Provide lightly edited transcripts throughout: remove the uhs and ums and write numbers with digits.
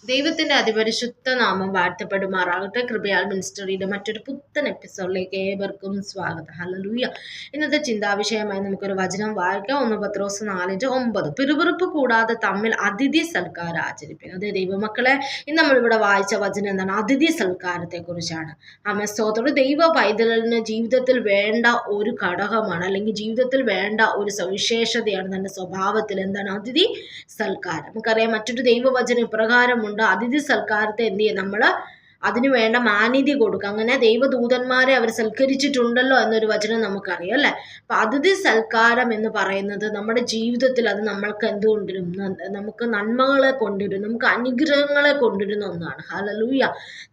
ദൈവത്തിന്റെ അതിപരിശുദ്ധ നാമം വാഴ്ത്തപ്പെടുമാറാകട്ടെ. കൃപയാൽ മിനിസ്റ്ററിയുടെ മറ്റൊരു പുത്തൻ എപ്പിസോഡിലേക്ക് ഏവർക്കും സ്വാഗതം. ഹല്ലേലൂയ. ഇന്നത്തെ ചിന്താവിഷയമായി നമുക്കൊരു വചനം വായിക്കാം. 1 പത്രോസ് 4:9. പിറുപിറുപ്പ് കൂടാതെ തമ്മിൽ അതിഥി സൽക്കാരം ആചരിപ്പിക്കും. അതെ ദൈവമക്കളെ, ഇന്ന് നമ്മളിവിടെ വായിച്ച വചനം എന്താണ്? അതിഥി സൽക്കാരത്തെ കുറിച്ചാണ്. സ്തോത്രം. ദൈവ പൈതലിന് ജീവിതത്തിൽ വേണ്ട ഒരു ഘടകമാണ്, അല്ലെങ്കിൽ ജീവിതത്തിൽ വേണ്ട ഒരു സവിശേഷതയാണ് തന്റെ സ്വഭാവത്തിൽ എന്താണ്? അതിഥി സൽക്കാരം. നമുക്കറിയാം, മറ്റൊരു ദൈവവചനം ഇപ്രകാരമുണ്ട്: അതിഥി സൽക്കാരത്തെ എന്ത് ചെയ്യും? നമ്മൾ അതിനു വേണ്ട മാന്യത കൊടുക്കുക. അങ്ങനെ ദൈവദൂതന്മാരെ അവർ സൽക്കരിച്ചിട്ടുണ്ടല്ലോ എന്നൊരു വചനം നമുക്കറിയാം, അല്ലെ? അപ്പൊ അതിഥി സൽക്കാരം എന്ന് പറയുന്നത് നമ്മുടെ ജീവിതത്തിൽ അത് നമ്മൾക്ക് എന്തുകൊണ്ടിരും? നമുക്ക് നന്മകളെ കൊണ്ടുവരും, നമുക്ക് അനുഗ്രഹങ്ങളെ കൊണ്ടുവരുന്ന ഒന്നാണ്. ഹല്ലേലൂയ.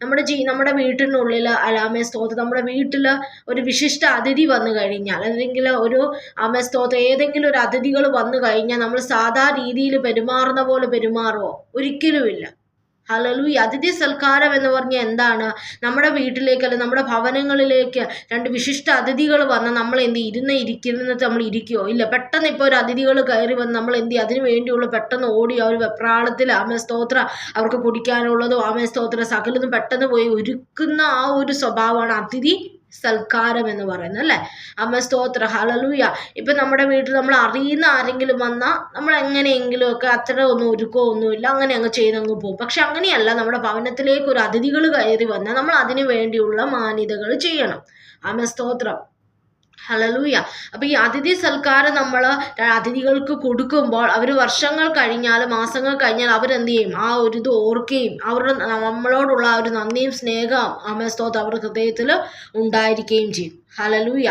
നമ്മുടെ വീട്ടിനുള്ളിൽ അലാമേ സ്തോത്രം, നമ്മുടെ വീട്ടിൽ ഒരു വിശിഷ്ട അതിഥി വന്നു കഴിഞ്ഞാൽ, അല്ലെങ്കിൽ ഒരു ആമേ സ്തോത്രം ഏതെങ്കിലും ഒരു അതിഥികൾ വന്നു കഴിഞ്ഞാൽ നമ്മൾ സാധാ രീതിയിൽ പെരുമാറുന്ന പോലെ പെരുമാറുമോ? ഒരിക്കലുമില്ല. ഹല്ലേലൂയ. അതിഥി സൽക്കാരം എന്ന് പറഞ്ഞാൽ എന്താണ്? നമ്മുടെ വീട്ടിലേക്ക്, അല്ലെങ്കിൽ നമ്മുടെ ഭവനങ്ങളിലേക്ക് രണ്ട് വിശിഷ്ട അതിഥികൾ വന്ന് നമ്മൾ എന്ത് ഇരിക്കുന്നത് നമ്മൾ ഇരിക്കുമോ? ഇല്ല. പെട്ടെന്ന് ഇപ്പോൾ ഒരു അതിഥികൾ കയറി വന്ന് നമ്മൾ എന്ത് ചെയ്യും? അതിനു വേണ്ടിയുള്ള പെട്ടെന്ന് ഓടി ആ ഒരു വെപ്രാളത്തിൽ ആമേ സ്തോത്ര അവർക്ക് കുടിക്കാനുള്ളതും ആമേ സ്തോത്ര സകലതും പെട്ടെന്ന് പോയി ഒരുക്കുന്ന ആ ഒരു സ്വഭാവമാണ് അതിഥി സൽക്കാരം എന്ന് പറയുന്നത്, അല്ലേ? അമ്മ സ്തോത്ര. ഹല്ലേലൂയ. ഇപ്പൊ നമ്മുടെ വീട്ടിൽ നമ്മൾ അറിയുന്ന ആരെങ്കിലും വന്നാൽ നമ്മൾ എങ്ങനെയെങ്കിലും ഒക്കെ അത്ര ഒന്നും ഒരുക്കോ ഒന്നുമില്ല, അങ്ങനെ അങ്ങ് ചെയ്തങ്ങ് പോകും. പക്ഷെ അങ്ങനെയല്ല, നമ്മുടെ ഭവനത്തിലേക്ക് ഒരു അതിഥികൾ കയറി വന്നാൽ നമ്മൾ അതിനു വേണ്ടിയുള്ള മാന്യതകൾ ചെയ്യണം. അമ്മ സ്തോത്രം. ഹല്ലേലൂയ. അപ്പൊ ഈ അതിഥി സൽക്കാരം നമ്മൾ അതിഥികൾക്ക് കൊടുക്കുമ്പോൾ അവർ വർഷങ്ങൾ കഴിഞ്ഞാൽ, മാസങ്ങൾ കഴിഞ്ഞാൽ അവരെന്ത് ചെയ്യും? ആ ഒരു ഇത് ഓർക്കുകയും അവരുടെ നമ്മളോടുള്ള ആ ഒരു നന്ദിയും സ്നേഹവും അമസ്തോത്രം അവരുടെ ഹൃദയത്തിൽ ഉണ്ടായിരിക്കുകയും ചെയ്യും. ഹല്ലേലൂയ.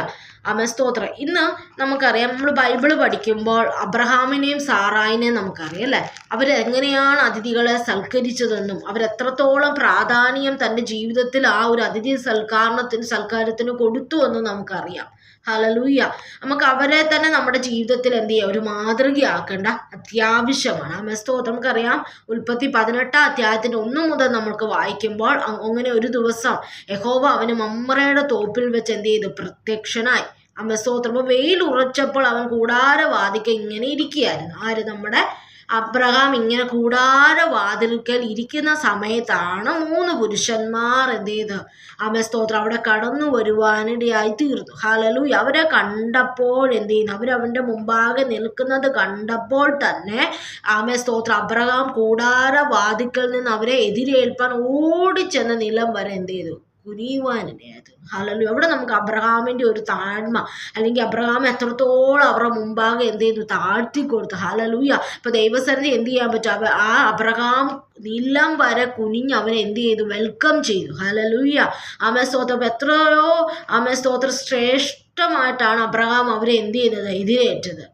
അമസ്തോത്രം. ഇന്ന് നമുക്കറിയാം, നമ്മൾ ബൈബിള് പഠിക്കുമ്പോൾ അബ്രഹാമിനെയും സാറായിനെയും നമുക്കറിയാം, അല്ലേ? അവരെങ്ങനെയാണ് അതിഥികളെ സൽക്കരിച്ചതെന്നും അവരെത്രത്തോളം പ്രാധാന്യം തൻ്റെ ജീവിതത്തിൽ ആ ഒരു അതിഥി സൽക്കാരത്തിന് കൊടുത്തു എന്നും നമുക്കറിയാം. ഹല്ലേലൂയ. നമുക്ക് അവരെ തന്നെ നമ്മുടെ ജീവിതത്തിൽ എന്ത് ചെയ്യുക? ഒരു മാതൃകയാക്കേണ്ട അത്യാവശ്യമാണ്. ആ സ്തോത്രം. നമുക്കറിയാം, ഉൽപ്പത്തി 18-ാം അധ്യായത്തിന്റെ 1 മുതൽ നമുക്ക് വായിക്കുമ്പോൾ അങ്ങനെ ഒരു ദിവസം യഹോവ അവന് മമ്രയുടെ തോപ്പിൽ വെച്ച് എന്ത് ചെയ്തു? പ്രത്യക്ഷനായി. സ്തോത്രം. അപ്പോൾ വെയിൽ ഉറച്ചപ്പോൾ അവൻ കൂടാരവാതിൽക്കൽ ഇങ്ങനെ ഇരിക്കുകയായിരുന്നു. ആര്? നമ്മുടെ അബ്രഹാം ഇങ്ങനെ കൂടാരവാതിൽക്കൽ ഇരിക്കുന്ന സമയത്താണ് 3 പുരുഷന്മാർ എന്ത് ചെയ്ത് സ്തോത്രം അവിടെ കടന്നു വരുവാനിടയായി തീർന്നു. ഹല്ലേലൂയ. അവരെ കണ്ടപ്പോൾ എന്ത് ചെയ്യുന്നു? അവരവൻ്റെ മുമ്പാകെ നിൽക്കുന്നത് കണ്ടപ്പോൾ തന്നെ സ്തോത്രം അബ്രഹാം കൂടാരവാതിൽക്കൽ നിന്ന് അവരെ എതിരേൽപ്പാൻ ഓടിച്ചെന്ന നിലം വരെ എന്ത് ചെയ്തു? കുനിയുവാനിടയായത്. ഹല്ലേലൂയ. അവിടെ നമുക്ക് അബ്രഹാമിന്റെ ഒരു താഴ്മ, അല്ലെങ്കിൽ അബ്രഹാം എത്രത്തോളം അവരുടെ മുമ്പാകെ എന്ത് ചെയ്തു? താഴ്ത്തി കൊടുത്തു. ഹല്ലേലൂയ. ഇപ്പൊ ദൈവസന്നിധി എന്ത് ചെയ്യാൻ പറ്റും? ആ അബ്രഹാം നിലം വരെ കുനിഞ്ഞ് അവനെ എന്ത് ചെയ്തു? വെൽക്കം ചെയ്തു. ഹല്ലേലൂയ. സ്തോത്രം. എത്രയോ സ്തോത്രം ശ്രേഷ്ഠമായിട്ടാണ് അബ്രഹാം അവരെ എന്ത് ചെയ്തത്? എതിരേറ്റത്.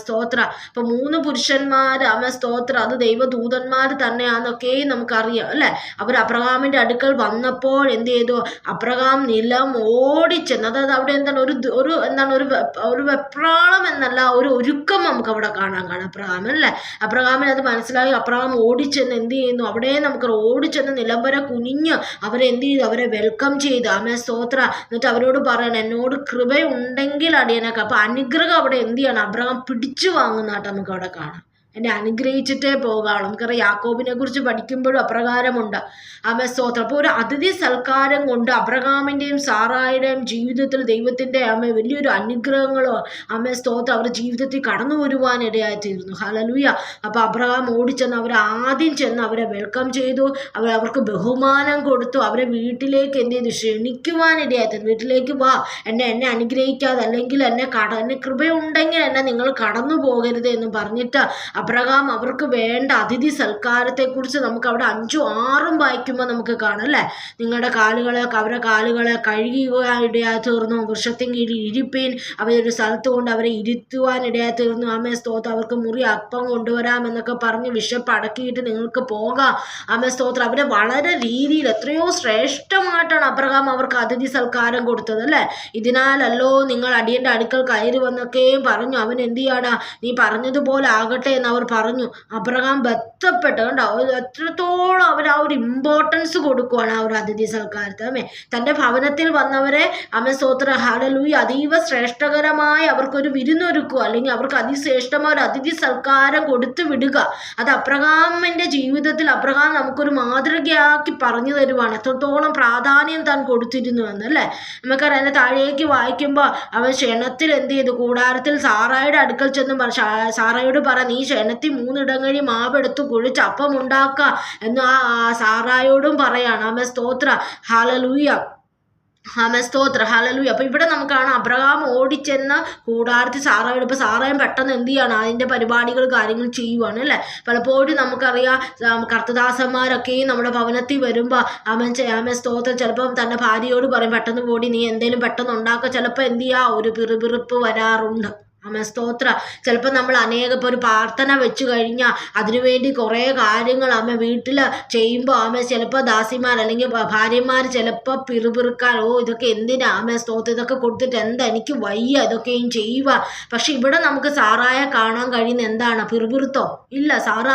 സ്തോത്ര. ഇപ്പൊ 3 പുരുഷന്മാര് സ്തോത്ര, അത് ദൈവദൂതന്മാർ തന്നെയാന്നൊക്കെയും നമുക്കറിയാം, അല്ലെ? അവർ അബ്രഹാമിന്റെ അടുക്കൽ വന്നപ്പോൾ എന്ത് ചെയ്തു? അബ്രഹാം നിലം ഓടിച്ചെന്ന്. അതായത് അവിടെ എന്താണ്? ഒരു വെപ്രാളം എന്നല്ല, ഒരു ഒരുക്കം നമുക്ക് അവിടെ കാണാൻ അബ്രഹാം, അല്ലേ? അബ്രഹാമിന് അത് മനസ്സിലായി. അബ്രഹാം ഓടിച്ചെന്ന് എന്ത് ചെയ്യുന്നു? അവിടെ നമുക്ക് ഓടിച്ചെന്ന് നിലം വരെ കുനിഞ്ഞ് അവരെന്ത് ചെയ്തു? അവരെ വെൽക്കം ചെയ്തു. സ്തോത്ര. എന്നിട്ട് അവരോട് പറയണം, എന്നോട് കൃപയുണ്ടെങ്കിൽ അടിയനൊക്കെ. അപ്പൊ അനുഗ്രഹം അവിടെ എന്ത് ചെയ്യണം? അബ്രഹാം പിടിച്ചു വാങ്ങുന്നതായിട്ട് നമുക്ക് അവിടെ കാണാം. എന്നെ അനുഗ്രഹിച്ചിട്ടേ പോകാം. നമുക്കറിയാം, യാക്കോബിനെ കുറിച്ച് പഠിക്കുമ്പോഴും അപ്രകാരമുണ്ട്. സ്തോത്രം. അപ്പോൾ ഒരു അതിഥി സൽക്കാരം കൊണ്ട് അബ്രഹാമിന്റെയും സാറായുടെയും ജീവിതത്തിൽ ദൈവത്തിന്റെ വലിയൊരു അനുഗ്രഹങ്ങളോ സ്തോത്രം അവരുടെ ജീവിതത്തിൽ കടന്നു വരുവാനിടയായി തീർന്നു. ഹല്ലേലൂയ. അപ്പൊ അബ്രഹാം ഓടിച്ചെന്ന് അവരെ ആദ്യം ചെന്ന് അവരെ വെൽക്കം ചെയ്തു. അവർക്ക് ബഹുമാനം കൊടുത്തു. അവരെ വീട്ടിലേക്ക് എന്ത് ചെയ്തു? ക്ഷണിക്കുവാനിടയായി തീർന്നു. വീട്ടിലേക്ക് വാ, എന്നെ അനുഗ്രഹിക്കാതെ, അല്ലെങ്കിൽ എന്നെ കൃപയുണ്ടെങ്കിൽ എന്നെ നിങ്ങൾ കടന്നു പോകരുത് എന്ന് പറഞ്ഞിട്ട് അബ്രഹാം അവർക്ക് വേണ്ട അതിഥി സൽക്കാരത്തെക്കുറിച്ച് നമുക്ക് അവിടെ 5ഉം 6ഉം വായിക്കുമ്പോൾ നമുക്ക് കാണാം, അല്ലേ? അവരുടെ കാലുകളെ കഴുകുവാനിടയായി തീർന്നു. വൃക്ഷത്തിൻ കീഴിൽ ഇരിപ്പീൻ. അവരൊരു സ്ഥലത്ത് കൊണ്ട് അവരെ ഇരുത്തുവാനിടയായി തീർന്നു. സ്തോത്രം. അവർക്ക് മുറി അപ്പം കൊണ്ടുവരാമെന്നൊക്കെ പറഞ്ഞ് വിശപ്പ് അടക്കിയിട്ട് നിങ്ങൾക്ക് പോകാം. സ്തോത്രം. അവരെ വളരെ രീതിയിൽ എത്രയോ ശ്രേഷ്ഠമായിട്ടാണ് അബ്രഹാം അവർക്ക് അതിഥി സൽക്കാരം കൊടുത്തത്, അല്ലേ? ഇതിനാലല്ലോ നിങ്ങൾ അടിയന്റെ അടുക്കൽ കയറി വന്നൊക്കെയും പറഞ്ഞു. അവൻ എന്ത് ചെയ്യാണ്? നീ പറഞ്ഞതുപോലെ ആകട്ടെ എന്ന് അവർ പറഞ്ഞു. അബ്രഹാം ഇഷ്ടപ്പെട്ട് കണ്ടോ, എത്രത്തോളം അവർ ആ ഒരു ഇമ്പോർട്ടൻസ് കൊടുക്കുവാണ് ആ ഒരു അതിഥി സൽക്കാരത്തെ. അമ്മേ തൻ്റെ ഭവനത്തിൽ വന്നവരെ സ്തോത്രം ഹല്ലേലൂയ അതീവ ശ്രേഷ്ഠകരമായി അവർക്കൊരു വിരുന്നൊരുക്കുക, അല്ലെങ്കിൽ അവർക്ക് അതിശ്രേഷ്ഠമായ ഒരു അതിഥി സൽക്കാരം കൊടുത്തു വിടുക. അത് അബ്രഹാമിൻ്റെ ജീവിതത്തിൽ അബ്രഹാം നമുക്കൊരു മാതൃകയാക്കി പറഞ്ഞു തരുവാണ് എത്രത്തോളം പ്രാധാന്യം താൻ കൊടുത്തിരുന്നു എന്നല്ലേ. നമുക്കറിയാം അതിൻ്റെ താഴേക്ക് വായിക്കുമ്പോൾ അവൻ ക്ഷണത്തിൽ എന്ത് ചെയ്തു, കൂടാരത്തിൽ സാറായുടെ അടുക്കൽ ചെന്ന് സാറായോട് പറ, നീ ക്ഷണത്തിൽ 3 ഇടങ്ങഴി മാവെടുത്ത് കുഴിച്ച് അപ്പം ഉണ്ടാക്കുക എന്ന് ആ സാറായോടും പറയാണ്. ആമേൻ സ്തോത്രം ഹല്ലേലൂയ. സ്തോത്രം ഹല്ലേലൂയ. അപ്പോൾ ഇവിടെ നമുക്ക് കാണാം അബ്രഹാം ഓടിച്ചെന്ന് കൂടാരത്തിൽ സാറായോട്. ഇപ്പോൾ സാറായും പെട്ടെന്ന് എന്ത് ചെയ്യാണ്, അതിൻ്റെ പരിപാടികൾ കാര്യങ്ങൾ ചെയ്യുവാണ് അല്ലേ. പലപ്പോഴും നമുക്കറിയാം കർത്തദാസന്മാരൊക്കെയും നമ്മുടെ ഭവനത്തിൽ വരുമ്പോൾ ആമേൻ സ്തോത്രം ചിലപ്പം തൻ്റെ ഭാര്യയോട് പറയും, പെട്ടെന്ന് പോടി നീ എന്തെങ്കിലും പെട്ടെന്ന് ഉണ്ടാക്കുക. ചിലപ്പോൾ എന്ത് ചെയ്യുക, ഒരു പിറുപിറുപ്പ് വരാറുണ്ട്. സ്തോത്ര ചിലപ്പോൾ നമ്മൾ ഇപ്പോൾ ഒരു പ്രാർത്ഥന വെച്ച് കഴിഞ്ഞാൽ അതിനുവേണ്ടി കുറേ കാര്യങ്ങൾ വീട്ടിൽ ചെയ്യുമ്പോൾ ചിലപ്പോൾ ദാസിമാർ അല്ലെങ്കിൽ ഭാര്യമാർ ചിലപ്പോൾ പിറുപിറുക്കാൻ, ഇതൊക്കെ എന്തിനാ സ്തോത്രം, ഇതൊക്കെ കൊടുത്തിട്ട് എന്താ എനിക്ക് വയ്യ ഇതൊക്കെയും ചെയ്യുക. പക്ഷെ ഇവിടെ നമുക്ക് സാറായെ കാണാൻ കഴിയുന്ന എന്താണ്, പിറുപിറുത്തോ ഇല്ല. സാറ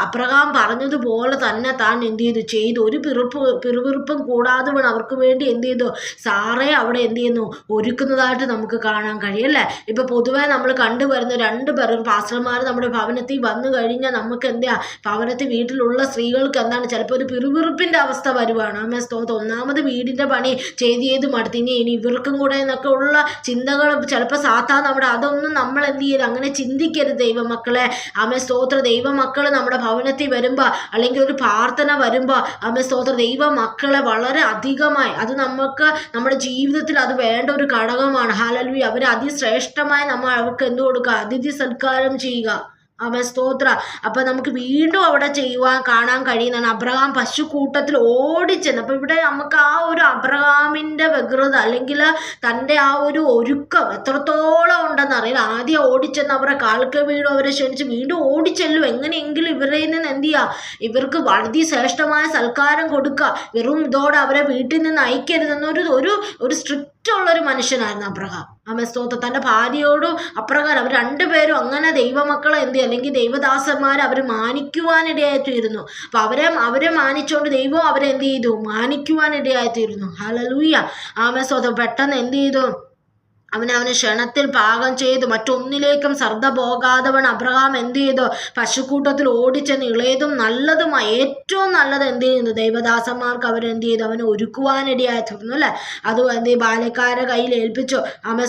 അബ്രഹാം പറഞ്ഞതുപോലെ തന്നെ താൻ എന്ത് ചെയ്തു ഒരു പിറുപിറുപ്പും കൂടാതെ വേണം അവർക്ക് വേണ്ടി എന്ത് ചെയ്തു, സാറയെ അവിടെ എന്ത് ചെയ്യുന്നു, ഒരുക്കുന്നതായിട്ട് നമുക്ക് കാണാൻ കഴിയും അല്ലേ. ഇപ്പൊ പൊതുവെ നമ്മൾ കണ്ടുവരുന്ന 2 പേരും പാസ്റ്റർമാർ നമ്മുടെ ഭവനത്തിൽ വന്നു കഴിഞ്ഞാൽ നമുക്ക് എന്താ, ഭവനത്തിൽ വീട്ടിലുള്ള സ്ത്രീകൾക്ക് എന്താണ് ചിലപ്പോൾ ഒരു പിറുപിറുപ്പിന്റെ അവസ്ഥ വരുവാണ്. സ്തോത്രം ഒന്നാമത് വീടിന്റെ പണി ചെയ്ത് മടുത്ത് ഇനി ഇവർക്കും കൂടെ എന്നൊക്കെ ഉള്ള ചിന്തകൾ ചിലപ്പോൾ സാത്താൻ നമ്മുടെ, അതൊന്നും നമ്മൾ എന്ത് ചെയ്യരുത്, അങ്ങനെ ചിന്തിക്കരുത് ദൈവമക്കളെ. സ്തോത്ര ദൈവമക്കൾ നമ്മുടെ ഭവനത്തിൽ വരുമ്പോൾ അല്ലെങ്കിൽ ഒരു പ്രാർത്ഥന വരുമ്പോൾ സ്തോത്ര ദൈവമക്കളെ വളരെ അധികമായി അത് നമുക്ക് നമ്മുടെ ജീവിതത്തിൽ അത് വേണ്ട ഒരു ഘടകമാണ്. ഹല്ലേലൂയ. അവരെ അതിശ്രേഷ്ഠമായി നമ്മൾ അവർക്ക് എന്ത് കൊടുക്കുക, അതിഥി സൽക്കാരം ചെയ്യുക. സ്തോത്ര. അപ്പൊ നമുക്ക് വീണ്ടും അവിടെ കാണാൻ കഴിയുന്നതാണ് അബ്രഹാം പശുക്കൂട്ടത്തിൽ ഓടിച്ചെന്ന്. അപ്പൊ ഇവിടെ നമുക്ക് ആ ഒരു അബ്രഹാമിന്റെ വ്യഗ്രത അല്ലെങ്കിൽ തൻ്റെ ആ ഒരു ഒരുക്കം എത്രത്തോളം ഉണ്ടെന്ന് അറിയില്ല. ആദ്യം ഓടിച്ചെന്ന് അവരെ കാൽക്ക് വീണ്ടും അവരെ ക്ഷണിച്ച് വീണ്ടും ഓടിച്ചെല്ലും. എങ്ങനെയെങ്കിലും ഇവരിൽ നിന്ന് എന്ത് ചെയ്യുക, ഇവർക്ക് വളരെ ശ്രേഷ്ഠമായ സൽക്കാരം കൊടുക്കുക. വെറും ഇതോടെ അവരെ വീട്ടിൽ നിന്ന് അയക്കരുതെന്നൊരു ഒരു സ്ട്രിക്റ്റ് ഉള്ളൊരു മനുഷ്യനായിരുന്നു അബ്രഹാം. സ്തോത്രം. തൻ്റെ ഭാര്യയോടും അപ്രകാരം അവർ 2 പേരും അങ്ങനെ ദൈവമക്കളെ എന്ത് അല്ലെങ്കിൽ ദൈവദാസന്മാരെ അവർ മാനിക്കുവാനിടയായിത്തീരുന്നു. അപ്പൊ അവരെ മാനിച്ചുകൊണ്ട് ദൈവം അവരെ എന്ത് ചെയ്തു, മാനിക്കുവാനിടയായിത്തീരുന്നു. ഹല്ലേലൂയ. സ്തോത്രം. പെട്ടെന്ന് എന്ത് ചെയ്തു, അവനെ ക്ഷണത്തിൽ പാകം ചെയ്തു മറ്റൊന്നിലേക്കും ശ്രദ്ധ പോകാതവണ്ണം അബ്രഹാം എന്ത് ചെയ്തു, പശുക്കൂട്ടത്തിൽ ഓടിച്ചെന്ന് ഇളയതും നല്ലതുമായി ഏറ്റവും നല്ലത് എന്ത് ചെയ്യുന്നു, ദൈവദാസന്മാർക്ക് അവരെന്ത് ചെയ്തു, അവനെ ഒരുക്കുവാനിടയായി തീർന്നു അല്ലേ. അത് എന്ത് ബാല്യക്കാരെ കയ്യിൽ ഏൽപ്പിച്ചു.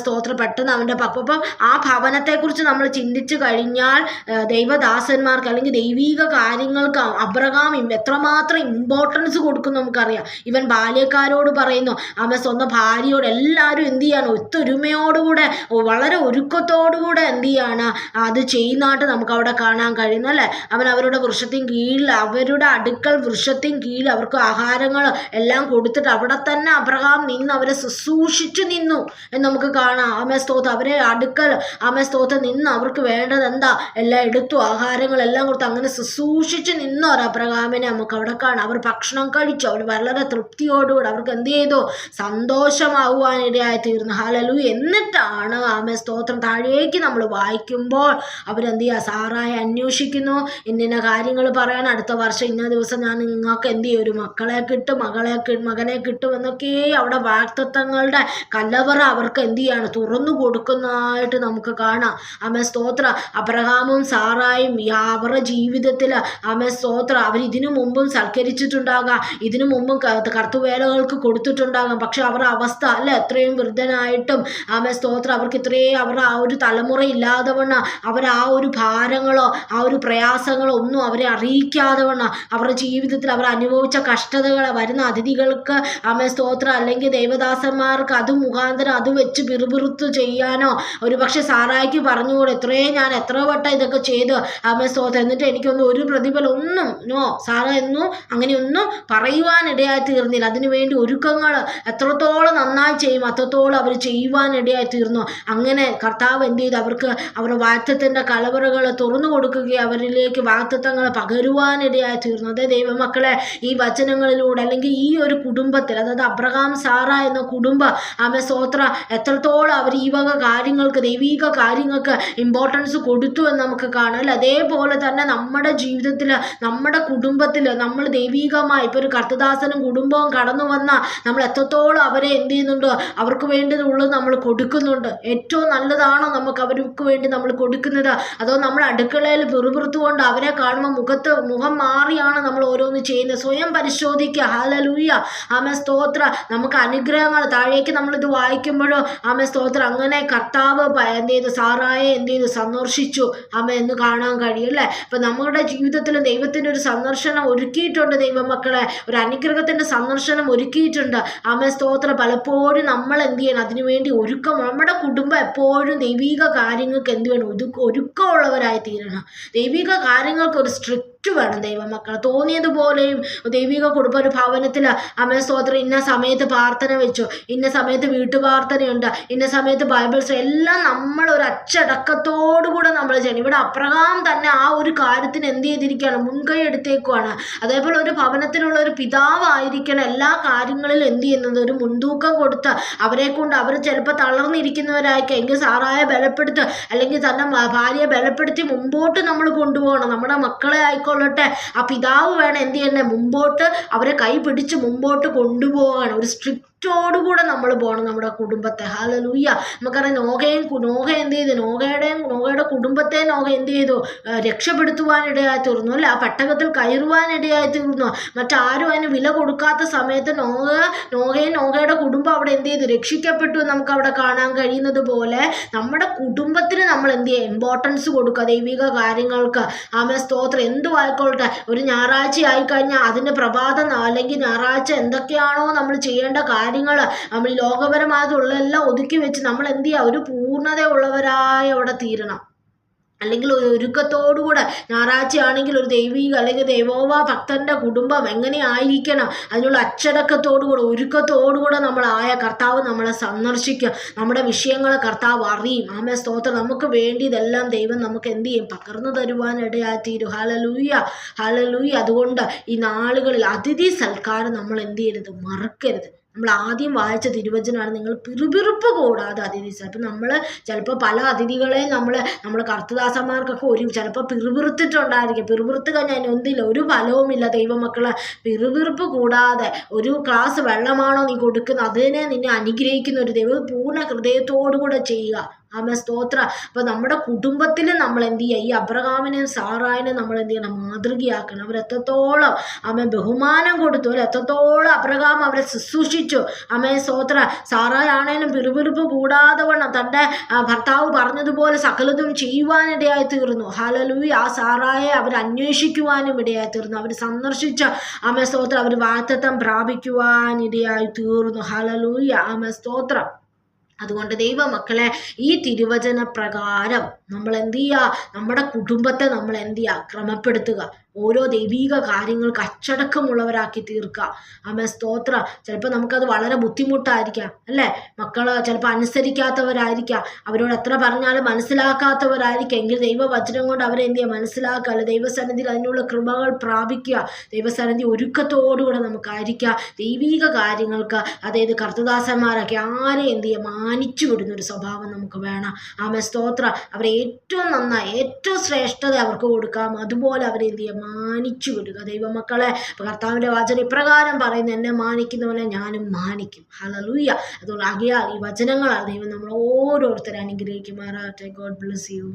സ്തോത്രം. പെട്ടെന്ന് അവൻ്റെ അപ്പം ആ ഭവനത്തെക്കുറിച്ച് നമ്മൾ ചിന്തിച്ചു കഴിഞ്ഞാൽ ദൈവദാസന്മാർക്ക് അല്ലെങ്കിൽ ദൈവിക കാര്യങ്ങൾക്ക് അബ്രഹാം എത്രമാത്രം ഇമ്പോർട്ടൻസ് കൊടുക്കും നമുക്കറിയാം. ഇവൻ ബാല്യക്കാരോട് പറയുന്നു, സ്വന്തം ഭാര്യയോട് എല്ലാവരും എന്ത് ചെയ്യാണ്, ഒത്തൊരുമയോടുകൂടെ വളരെ ഒരുക്കത്തോടുകൂടെ എന്ത് ചെയ്യാണ് അത് ചെയ്യുന്നതായിട്ട് നമുക്ക് അവിടെ കാണാൻ കഴിയുന്നു അല്ലേ. അവരുടെ വൃക്ഷത്തിന് കീഴിൽ അവരുടെ അടുക്കൽ വൃക്ഷത്തിന് കീഴിൽ അവർക്ക് ആഹാരങ്ങൾ എല്ലാം കൊടുത്തിട്ട് അവിടെ തന്നെ അബ്രഹാം നിന്ന് അവരെ ശുശ്രൂഷിച്ചു നിന്നു എന്ന് നമുക്ക് കാണാം. സ്തോത്രം. അവരെ അടുക്കൽ സ്തോത്രം നിന്ന് അവർക്ക് വേണ്ടത് എന്താ എല്ലാം എടുത്തു, ആഹാരങ്ങളെല്ലാം കൊടുത്ത് അങ്ങനെ ശുശ്രൂഷിച്ച് നിന്നു ഒരു അബ്രഹാമിനെ നമുക്ക് അവിടെ കാണാം. അവർ ഭക്ഷണം കഴിച്ചു, അവർ വളരെ തൃപ്തിയോടുകൂടി അവർക്ക് എന്ത് ചെയ്തു, സന്തോഷമാകുവാനിടയായി തീർന്നു. ഹല്ലേലൂയ. എന്നിട്ടാണ് സ്തോത്രം താഴേക്ക് നമ്മൾ വായിക്കുമ്പോൾ അവരെന്ത് ചെയ്യുക, സാറായെ അന്വേഷിക്കുന്നു. ഇന്ന കാര്യങ്ങൾ പറയാൻ അടുത്ത വർഷം ഇന്ന ദിവസം ഞാൻ നിങ്ങൾക്ക് എന്ത് ചെയ്യും, ഒരു മകളെ കിട്ടും എന്നൊക്കെ അവിടെ വാഗ്ദത്തങ്ങളുടെ കലവറ അവർക്ക് എന്ത് ചെയ്യാണ്, തുറന്നു കൊടുക്കുന്നതായിട്ട് നമുക്ക് കാണാം. സ്തോത്രം. അബ്രഹാമും സാറായും അവരുടെ ജീവിതത്തിൽ സ്തോത്രം അവർ ഇതിനു മുമ്പും സൽക്കരിച്ചിട്ടുണ്ടാകാം, ഇതിനു മുമ്പും കർത്തുവേലകൾക്ക് കൊടുത്തിട്ടുണ്ടാകാം. പക്ഷെ അവരുടെ അവസ്ഥ അല്ല എത്രയും വൃദ്ധനായിട്ടും സ്തോത്രം അവർക്ക് ഇത്രയും അവരുടെ ആ ഒരു തലമുറ ഇല്ലാതെ വണ്ണം അവർ ആ ഒരു ഭാരങ്ങളോ ആ ഒരു പ്രയാസങ്ങളോ ഒന്നും അവരെ അറിയിക്കാതെ വണ്ണം അവരുടെ ജീവിതത്തിൽ അവർ അനുഭവിച്ച കഷ്ടതകളെ വരുന്ന അതിഥികൾക്ക് സ്തോത്രം അല്ലെങ്കിൽ ദൈവദാസന്മാർക്ക് അത് മുഖാന്തരം അത് വെച്ച് പിറുപിറുത്ത് ചെയ്യാനോ ഒരു പക്ഷെ സാറായിക്ക് പറഞ്ഞുകൂടെ, ഞാൻ എത്ര വട്ടം ഇതൊക്കെ ചെയ്ത് സ്തോത്രം എന്നിട്ട് എനിക്കൊന്നും ഒരു പ്രതിഫലം ഒന്നും സാറ എന്നും അങ്ങനെയൊന്നും പറയുവാനിടയായി തീർന്നില്ല. അതിനുവേണ്ടി ഒരുക്കങ്ങൾ എത്രത്തോളം നന്നായി ചെയ്യും അത്രത്തോളം അവർ ചെയ്യുവാൻ ഇടയായി തീർന്നു. അങ്ങനെ കർത്താവ് എന്ത് ചെയ്തു? അവർക്ക് അവരുടെ വാഗ്ദത്തത്തിന്റെ കലവറകൾ തുറന്നു കൊടുക്കുകയും അവരിലേക്ക് വാഗ്ദത്തങ്ങൾ പകരുവാനിടയായി തീർന്നു. അതേ ദൈവമക്കളെ, ഈ വചനങ്ങളിലൂടെ അല്ലെങ്കിൽ ഈ ഒരു കുടുംബത്തിൽ, അതായത് അബ്രഹാം സാറ എന്ന കുടുംബം സ്തോത്ര എത്രത്തോളം അവർ ഈ വക കാര്യങ്ങൾക്ക്, ദൈവീക കാര്യങ്ങൾക്ക് ഇമ്പോർട്ടൻസ് കൊടുത്തു എന്ന് നമുക്ക് കാണാം അല്ലേ? അതേപോലെ തന്നെ നമ്മുടെ ജീവിതത്തിൽ, നമ്മുടെ കുടുംബത്തിൽ നമ്മൾ ദൈവീകമായി ഇപ്പോൾ ഒരു കർത്തദാസനും കുടുംബവും കടന്നു വന്നാൽ നമ്മൾ എത്രത്തോളം അവരെ എന്ത് ചെയ്യുന്നുണ്ടോ, അവർക്ക് വേണ്ടതുള്ളത് നമ്മൾ കൊടുക്കുന്നുണ്ട്. ഏറ്റവും നല്ലതാണോ നമുക്ക് അവർക്ക് വേണ്ടി നമ്മൾ കൊടുക്കുന്നത്? അതോ നമ്മൾ അടുക്കളയിൽ പിറുപിറുത്തുകൊണ്ട് അവരെ കാണുമ്പോൾ മുഖം മാറിയാണ് നമ്മൾ ഓരോന്ന് ചെയ്യുന്നത്? സ്വയം പരിശോധിക്കുക. ഹല്ലേലൂയ. സ്തോത്ര. നമുക്ക് അനുഗ്രഹങ്ങൾ താഴേക്ക് നമ്മളിത് വായിക്കുമ്പോഴോ സ്തോത്ര അങ്ങനെ കർത്താവ് എന്ത് ചെയ്തു? സാറായെ എന്ത് ചെയ്തു? സന്ദർശിച്ചു എന്ന് കാണാൻ കഴിയും അല്ലേ? അപ്പൊ നമ്മുടെ ജീവിതത്തിൽ ദൈവത്തിന്റെ ഒരു സന്ദർശനം ഒരുക്കിയിട്ടുണ്ട് ദൈവമക്കളെ. ഒരു അനുഗ്രഹത്തിന്റെ സന്ദർശനം ഒരുക്കിയിട്ടുണ്ട്. സ്തോത്ര. പലപ്പോഴും നമ്മൾ എന്ത് ചെയ്യണം? അതിനുവേണ്ടി നമ്മുടെ കുടുംബം എപ്പോഴും ദൈവിക കാര്യങ്ങൾക്ക് എന്ത് വേണം? ഒരുക്കമുള്ളവരായി തീരണം. ദൈവിക കാര്യങ്ങൾക്ക് ഒരു സ്ട്രിക്റ്റ് വേണം ദൈവമക്കൾ. തോന്നിയതുപോലെയും ദൈവിക കുടുംബ ഒരു ഭവനത്തിൽ സ്തോത്രം ഇന്ന സമയത്ത് പ്രാർത്ഥന വെച്ചു, ഇന്ന സമയത്ത് വീട്ടുപ്രാർത്ഥനയുണ്ട്, ഇന്ന സമയത്ത് ബൈബിൾ എല്ലാം നമ്മൾ ഒരു അച്ചടക്കത്തോടുകൂടെ നമ്മൾ ചെയ്യണം. ഇവിടെ അബ്രഹാം തന്നെ ആ ഒരു കാര്യത്തിന് എന്ത് ചെയ്തിരിക്കുകയാണ്? മുൻകൈ എടുത്തേക്കുവാണ്. അതേപോലെ ഒരു ഭവനത്തിലുള്ള ഒരു പിതാവായിരിക്കണം എല്ലാ കാര്യങ്ങളിലും എന്ത് ചെയ്യുന്നത്? ഒരു മുൻതൂക്കം കൊടുത്ത് അവരെ കൊണ്ട് അവർ ചിലപ്പോൾ തളർന്നിരിക്കുന്നവരായിരിക്കും എങ്കിൽ സാറായെ ബലപ്പെടുത്തുക, അല്ലെങ്കിൽ തന്നെ ഭാര്യയെ ബലപ്പെടുത്തി മുമ്പോട്ട് നമ്മൾ കൊണ്ടുപോകണം. നമ്മുടെ മക്കളെ ആയിക്കൊള്ളട്ടെ, ആ പിതാവ് വേണം എന്ത് ചെയ്യണേ? മുമ്പോട്ട് അവരെ കൈ പിടിച്ച് മുമ്പോട്ട് കൊണ്ടുപോകാൻ ഒരു സ്ട്രിക്റ്റോടുകൂടെ നമ്മൾ പോകണം നമ്മുടെ കുടുംബത്തെ. ഹല്ലേലൂയ. നമുക്കറിയാം നോഹ എന്ത് ചെയ്തു? നോഹയുടെ കുടുംബത്തെ നോഹ എന്ത് ചെയ്തു? രക്ഷപ്പെടുത്തുവാനിടയായി തീർന്നു അല്ലെ? ആ പെട്ടകത്തിൽ കയറുവാനിടയായി തീർന്നു. മറ്റാരും അതിന് വില കൊടുക്കാത്ത സമയത്ത് നോഹയുടെ കുടുംബം അവിടെ എന്ത് ചെയ്തു? രക്ഷിക്കപ്പെട്ടു. നമുക്ക് അവിടെ കാണാൻ കഴിയുന്നത് പോലെ നമ്മുടെ കുടുംബത്തിന് നമ്മൾ എന്ത് ചെയ്യുക? ഇമ്പോർട്ടൻസ് കൊടുക്കുക ദൈവിക കാര്യങ്ങൾക്ക്. സ്തോത്രം. എന്തുവായിക്കൊള്ളട്ടെ, ഒരു ഞായറാഴ്ച ആയിക്കഴിഞ്ഞാൽ അതിൻ്റെ പ്രഭാതം അല്ലെങ്കിൽ ഞായറാഴ്ച എന്തൊക്കെയാണോ നമ്മൾ ചെയ്യേണ്ട കാര്യങ്ങൾ നമ്മൾ ലോകപരമായിട്ടുള്ളതെല്ലാം ഒതുക്കി വെച്ച് നമ്മൾ എന്ത് ചെയ്യുക? ഒരു പൂർണ്ണതയുള്ളവരായി അവിടെ തീരണം. അല്ലെങ്കിൽ ഒരു ഒരുക്കത്തോടുകൂടെ ഞായറാഴ്ചയാണെങ്കിൽ ഒരു ദൈവിക അല്ലെങ്കിൽ ദൈവോവ ഭക്തന്റെ കുടുംബം എങ്ങനെ ആയിരിക്കണം, അതിനുള്ള അച്ചടക്കത്തോടുകൂടെ ഒരുക്കത്തോടുകൂടെ നമ്മളായ കർത്താവ് നമ്മളെ സന്ദർശിക്കും. നമ്മുടെ വിഷയങ്ങളെ കർത്താവ് അറിയും. സ്തോത്രം. നമുക്ക് വേണ്ടി ഇതെല്ലാം ദൈവം നമുക്ക് എന്ത് ചെയ്യും? പകർന്നു തരുവാനിടയായി തീരും. ഹല്ലേലൂയ. ഹല്ലേലൂയ. അതുകൊണ്ട് ഈ നാളുകളിൽ അതിഥി സൽക്കാരം നമ്മൾ എന്ത് ചെയ്യരുത്? മറക്കരുത്. നമ്മൾ ആദ്യം വായിച്ച തിരുവചനമാണ്, നിങ്ങൾ പിറുപിറുപ്പ് കൂടാതെ അതിഥി. അപ്പം നമ്മൾ ചിലപ്പോൾ പല അതിഥികളെയും നമ്മൾ കർത്തദാസന്മാർക്കൊക്കെ ചിലപ്പോൾ പിറുപിറുത്തിട്ടുണ്ടായിരിക്കും. പിറുപിറുത്ത് കഴിഞ്ഞാൽ അതിനൊന്നില്ല, ഒരു ഫലവുമില്ല ദൈവമക്കളെ. പിറുപിറുപ്പ് കൂടാതെ ഒരു ഗ്ലാസ് വെള്ളമാണോ നീ കൊടുക്കുന്നത്, അതിനെ നിന്നെ അനുഗ്രഹിക്കുന്ന ഒരു ദൈവം പൂർണ്ണ ഹൃദയത്തോടുകൂടെ ചെയ്യുക. സ്തോത്ര. അപ്പൊ നമ്മുടെ കുടുംബത്തിൽ നമ്മൾ എന്ത് ചെയ്യുക? ഈ അബ്രഹാമിനെയും സാറായിനെയും നമ്മൾ എന്ത് ചെയ്യണം? മാതൃകയാക്കണം. അവരെത്രത്തോളം ബഹുമാനം കൊടുത്തു, എത്രത്തോളം അബ്രഹാം അവരെ ശുശ്രൂഷിച്ചു. സ്തോത്ര. സാറായാണേലും പിറുപിറുപ്പ് കൂടാതെ വണ്ണം തൻ്റെ ഭർത്താവ് പറഞ്ഞതുപോലെ സകലതും ചെയ്യുവാനിടയായി തീർന്നു. ഹല്ലേലൂയ. ആ സാറായെ അവർ അന്വേഷിക്കുവാനും ഇടയായി തീർന്നു. അവർ സന്ദർശിച്ച സ്തോത്രം. അവർ വാഗ്ദത്തം പ്രാപിക്കുവാനിടയായി തീർന്നു. ഹല്ലേലൂയ. സ്തോത്രം. അതുകൊണ്ട് ദൈവമക്കളെ, ഈ തിരുവചന പ്രകാരം നമ്മൾ എന്ത് ചെയ്യുക? നമ്മുടെ കുടുംബത്തെ നമ്മൾ എന്ത് ചെയ്യുക? ക്രമപ്പെടുത്തുക. ഓരോ ദൈവീക കാര്യങ്ങൾക്ക് അച്ചടക്കമുള്ളവരാക്കി തീർക്കുക. സ്തോത്ര. ചിലപ്പോൾ നമുക്കത് വളരെ ബുദ്ധിമുട്ടായിരിക്കാം അല്ലേ? മക്കൾ ചിലപ്പോൾ അനുസരിക്കാത്തവരായിരിക്കാം, അവരോട് എത്ര പറഞ്ഞാലും മനസ്സിലാക്കാത്തവരായിരിക്കാം. എങ്കിൽ ദൈവവചനം കൊണ്ട് അവരെ എന്ത് ചെയ്യുക? മനസ്സിലാക്കുക. അല്ലെ? ദൈവസന്നിധിയിൽ അതിനുള്ള കൃപകൾ പ്രാപിക്കുക. ദൈവസന്നിധി ഒരുക്കത്തോടുകൂടെ നമുക്കായിരിക്കുക. ദൈവീക കാര്യങ്ങൾക്ക്, അതായത് കർത്തദാസന്മാരൊക്കെ ആരെ എന്ത് ചെയ്യുക? മാനിച്ചു വിടുന്ന ഒരു സ്വഭാവം നമുക്ക് വേണം. സ്തോത്ര. അവരെ ഏറ്റവും നന്നായി, ഏറ്റവും ശ്രേഷ്ഠത അവർക്ക് കൊടുക്കാം. അതുപോലെ അവരെ എന്ത് ചെയ്യുക? മാനിച്ചു വിടുക. ദൈവമക്കളെ, കർത്താവിന്റെ വചനം ഇപ്രകാരം പറയുന്നു, എന്നെ മാനിക്കുന്നവനെ ഞാനും മാനിക്കും. ഹല്ലേലൂയ. അതുകൊണ്ട് ആകയാൽ ഈ വചനങ്ങളാൽ ദൈവം നമ്മൾ ഓരോരുത്തരെ അനുഗ്രഹിക്കുമാറാകട്ടെ. God bless you.